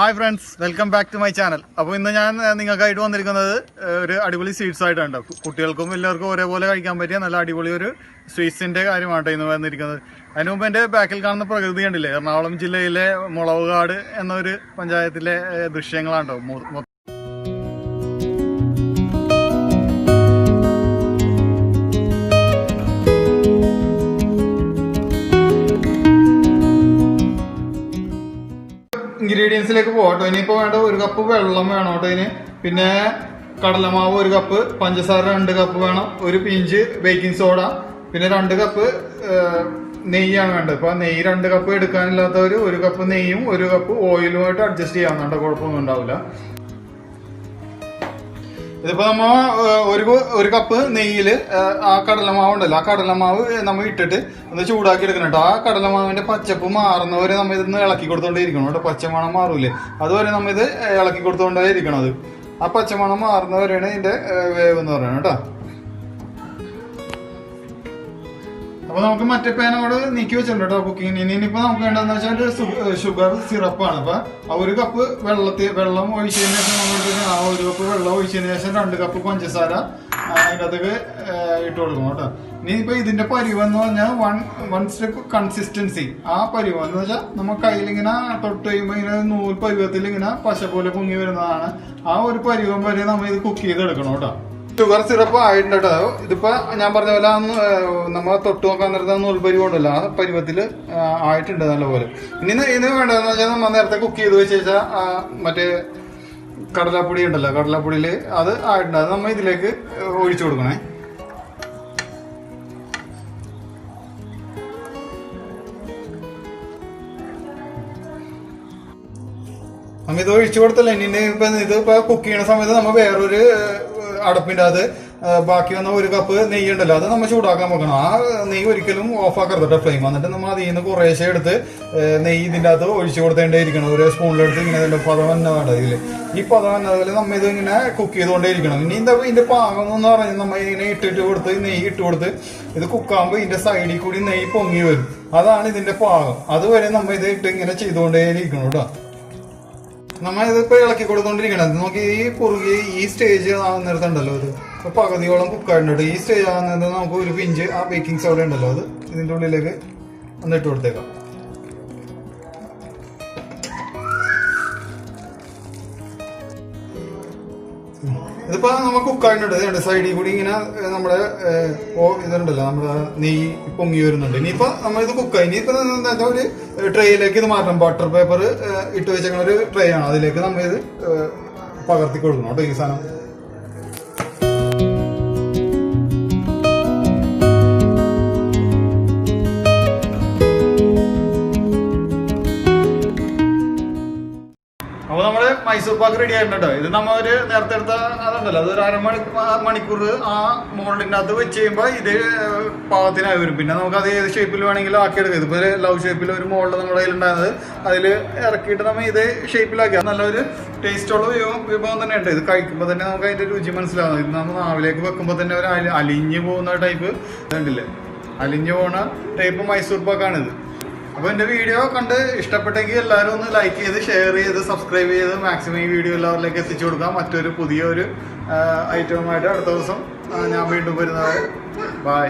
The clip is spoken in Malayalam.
Hi friends, welcome back to my channel. അപ്പോൾ ഇന്ന് ഞാൻ നിങ്ങൾക്കായിട്ട് വന്നിരിക്കുന്നത് ഒരു അടിപൊളി സ്വീറ്റ്സ് ആയിട്ടുണ്ട്. കുട്ടികൾക്കും എല്ലാവർക്കും ഒരേപോലെ കഴിക്കാൻ പറ്റിയ നല്ല അടിപൊളി ഒരു സ്വീറ്റ്സിൻ്റെ കാര്യമാണ് ഇന്ന് വന്നിരിക്കുന്നത്. അതിന് മുമ്പ് എൻ്റെ ബാക്കിൽ കാണുന്ന പ്രകൃതി കണ്ടില്ലേ, എറണാകുളം ജില്ലയിലെ മുളവുകാട് എന്നൊരു പഞ്ചായത്തിലെ ദൃശ്യങ്ങളാണോ. ഇൻഗ്രീഡിയൻസിലേക്ക് പോകട്ടോ. ഇനിയിപ്പോൾ വേണ്ട ഒരു കപ്പ് വെള്ളം വേണം കേട്ടോ. ഇതിന് പിന്നെ കടലമാവ് 1 കപ്പ്, പഞ്ചസാര 2 കപ്പ് വേണം, ഒരു പിഞ്ച് ബേക്കിംഗ് സോഡ, പിന്നെ 2 കപ്പ് നെയ്യാണ് വേണ്ടത്. ഇപ്പൊ നെയ്യ് 2 കപ്പ് എടുക്കാനില്ലാത്തവർ 1 കപ്പ് നെയ്യും 1 കപ്പ് ഓയിലുമായിട്ട് അഡ്ജസ്റ്റ് ചെയ്യാവുന്നുണ്ട്, കുഴപ്പമൊന്നും ഉണ്ടാവില്ല. ഇതിപ്പോ നമ്മ ഒരു കപ്പ് നെയ്യില് ആ കടലമാവ് ഉണ്ടല്ലോ, ആ കടലമാവ് നമ്മൾ ഇട്ടിട്ട് ഒന്ന് ചൂടാക്കി എടുക്കണം കേട്ടോ. ആ കടലമാവിന്റെ പച്ചപ്പ് മാറുന്നവരെ നമ്മൾ ഇതൊന്ന് ഇളക്കി കൊടുത്തോണ്ടേ ഇരിക്കണം കേട്ടോ. പച്ചമണം മാറൂലേ, അതുവരെ നമ്മൾ ഇത് ഇളക്കി കൊടുത്തോണ്ടേ ഇരിക്കണത്. ആ പച്ചമണം മാറുന്നവരെയാണ് ഇതിന്റെ വേവ് എന്ന് പറയുന്നത് കേട്ടോ. അപ്പൊ നമുക്ക് മറ്റേ പേനോട് നീക്കി വെച്ചിട്ടുണ്ട് കേട്ടോ കുക്കിങ്ങിന്. ഇനിയിപ്പോ നമുക്ക് വേണ്ടതെന്ന് വെച്ചാൽ ഷുഗർ സിറപ്പാണ്. അപ്പൊ ആ 1 കപ്പ് വെള്ളം ഒഴിച്ചതിന് ശേഷം നമ്മൾ ആ 1 കപ്പ് വെള്ളം ഒഴിച്ചതിന് ശേഷം 2 കപ്പ് പഞ്ചസാര അതിനകത്തേക്ക് ഇട്ട് കൊടുക്കണം കേട്ടോ. ഇനിയിപ്പോ ഇതിന്റെ പരിവെന്ന് പറഞ്ഞാൽ വൺ സ്റ്റെപ്പ് കൺസിസ്റ്റൻസി. ആ പരിവം എന്ന് വെച്ചാൽ നമ്മൾ കയ്യിലിങ്ങനെ തൊട്ട് കഴിയുമ്പോൾ ഇങ്ങനെ നൂൽ പരുവത്തിൽ ഇങ്ങനെ പശ പോലെ പൊങ്ങി വരുന്നതാണ്. ആ ഒരു പരിവം വരെ നമ്മൾ ഇത് കുക്ക് ചെയ്തെടുക്കണം കേട്ടോ. ഷുഗർ സിറപ്പ് ആയിട്ടുണ്ട് കേട്ടോ. ഇതിപ്പോ ഞാൻ പറഞ്ഞ പോലെ നമ്മൾ തൊട്ട് നോക്കാൻ നേരത്തെ നൂൽപരിവ് ഉണ്ടല്ലോ, ആ പരുവത്തില് ആയിട്ടുണ്ട് നല്ലപോലെ. ഇനി ഇത് വേണ്ടതെന്ന് വെച്ചാൽ നമ്മൾ നേരത്തെ കുക്ക് ചെയ്ത് വെച്ച് വെച്ചാൽ മറ്റേ കടലപ്പൊടി ഉണ്ടല്ലോ, കടലപ്പൊടിയില് അത് ആയിട്ടുണ്ട്. അത് നമ്മൾ ഇതിലേക്ക് ഒഴിച്ചു കൊടുക്കണേ. നമ്മ ഇത് ഒഴിച്ചു കൊടുത്തല്ലേ. ഇനി ഇതിപ്പോ കുക്ക് ചെയ്യണ സമയത്ത് നമ്മൾ വേറൊരു അടപ്പിന്റെ അത് ബാക്കി വന്ന 1 കപ്പ് നെയ്യ് ഉണ്ടല്ലോ, അത് നമ്മൾ ചൂടാക്കാൻ വെക്കണം. ആ നെയ്യ് ഒരിക്കലും ഓഫ് ആക്കരുത് കേട്ടോ ഫ്ലെയിം. എന്നിട്ട് നമ്മൾ അതിൽ നിന്ന് കുറേശ്ശെ എടുത്ത് നെയ്യ് ഇതിൻ്റെ അകത്ത് ഒഴിച്ചു കൊടുത്തേണ്ടേ ഇരിക്കണം. ഒരു സ്പൂണിലെടുത്ത് ഇങ്ങനെ പദം തന്നെ വേണ്ട ഇതിൽ. ഈ പദം എന്നതുപോലെ നമ്മൾ ഇത് ഇങ്ങനെ കുക്ക് ചെയ്തുകൊണ്ടേ ഇരിക്കണം. ഇനി എന്താ ഇതിന്റെ പാകം എന്ന് പറഞ്ഞാൽ നമ്മൾ ഇതിനെ ഇട്ടിട്ട് കൊടുത്ത് നെയ്യ് ഇട്ട് കൊടുത്ത് ഇത് കുക്കാകുമ്പോൾ ഇതിന്റെ സൈഡിൽ കൂടി നെയ്യ് പൊങ്ങി വരും. അതാണ് ഇതിന്റെ പാകം. അതുവരെ നമ്മൾ ഇത് ഇട്ട് ഇങ്ങനെ ചെയ്തുകൊണ്ടേ ഇരിക്കണം കേട്ടോ. നമ്മൾ ഇതിപ്പോ ഇളക്കി കൊടുത്തോണ്ടിരിക്കണം. നോക്കി ഈ കുറുകി ഈ സ്റ്റേജ് ആകുന്നിടത്തുണ്ടല്ലോ, ഇത് ഇപ്പൊ പകുതിയോളം കുക്കായിട്ടുണ്ട്. ഈ സ്റ്റേജ് ആകുന്നത് നമുക്ക് 1 പിഞ്ച് ആ ബേക്കിംഗ് സോഡ ഉണ്ടല്ലോ, അത് ഇതിന്റെ ഉള്ളിലേക്ക് ഒന്ന് ഇട്ട് കൊടുത്തേക്കാം. ഇതിപ്പോ നമ്മൾ കുക്കായിട്ടുണ്ട്. സൈഡിൽ കൂടി ഇങ്ങനെ നമ്മുടെ ഇതുണ്ടല്ലോ, നമ്മുടെ നെയ്യ് പൊങ്ങി വരുന്നുണ്ട്. ഇനിയിപ്പോ നമ്മൾ ഇത് കുക്കായി. ഇനിയിപ്പോ എന്താ ഒരു ട്രേയിലേക്ക് ഇത് മാറ്റണം. ബട്ടർ പേപ്പർ ഇട്ട് വെച്ചേക്കുന്ന ഒരു ട്രേ ആണ്, അതിലേക്ക് നമ്മൾ ഇത് പകർത്തി കൊടുക്കണം കേട്ടോ ഈ സാധനം. അപ്പൊ നമ്മുടെ മൈസൂർ പാക്ക് റെഡി ആയിട്ടുണ്ട്. ഇത് നമ്മൾ ഒരു നേരത്തെ എടുത്ത അതുണ്ടല്ലോ, അതൊരു 1/2 മണിക്കൂർ ആ മോൾഡിന്റെ അകത്ത് വെച്ച് കഴിയുമ്പോൾ ഇത് പാകത്തിനായി വരും. പിന്നെ നമുക്ക് അത് ഏത് ഷേപ്പിൽ വേണമെങ്കിലും ആക്കിയെടുക്കാം. ഇതിപ്പോ ലവ് ഷേപ്പിൽ ഒരു മോൾഡ് നമ്മുടെ കയ്യിലുണ്ടായിരുന്നത്, അതിൽ ഇറക്കിയിട്ട് നമ്മൾ ഇത് ഷേപ്പിലാക്കി. നല്ലൊരു ടേസ്റ്റുള്ള വിഭവം തന്നെ ഉണ്ട്. ഇത് കഴിക്കുമ്പോൾ തന്നെ നമുക്ക് അതിന്റെ രുചി മനസ്സിലാവും. ഇത് നമ്മൾ നാവിലേക്ക് വെക്കുമ്പോൾ തന്നെ ഒരു അലിഞ്ഞു പോകുന്ന ടൈപ്പ് ഇതുണ്ടല്ലേ, അലിഞ്ഞു പോകുന്ന ടൈപ്പ് മൈസൂർ പാക്കാണിത്. അപ്പോൾ എൻ്റെ വീഡിയോ കണ്ട് ഇഷ്ടപ്പെട്ടെങ്കിൽ എല്ലാവരും ഒന്ന് ലൈക്ക് ചെയ്ത് ഷെയർ ചെയ്ത് സബ്സ്ക്രൈബ് ചെയ്ത് മാക്സിമം ഈ വീഡിയോ എല്ലാവരിലേക്ക് എത്തിച്ചു കൊടുക്കാം. മറ്റൊരു പുതിയൊരു ഐറ്റവുമായിട്ട് അടുത്ത ദിവസം ഞാൻ വീണ്ടും വരുന്നത്. ബൈ.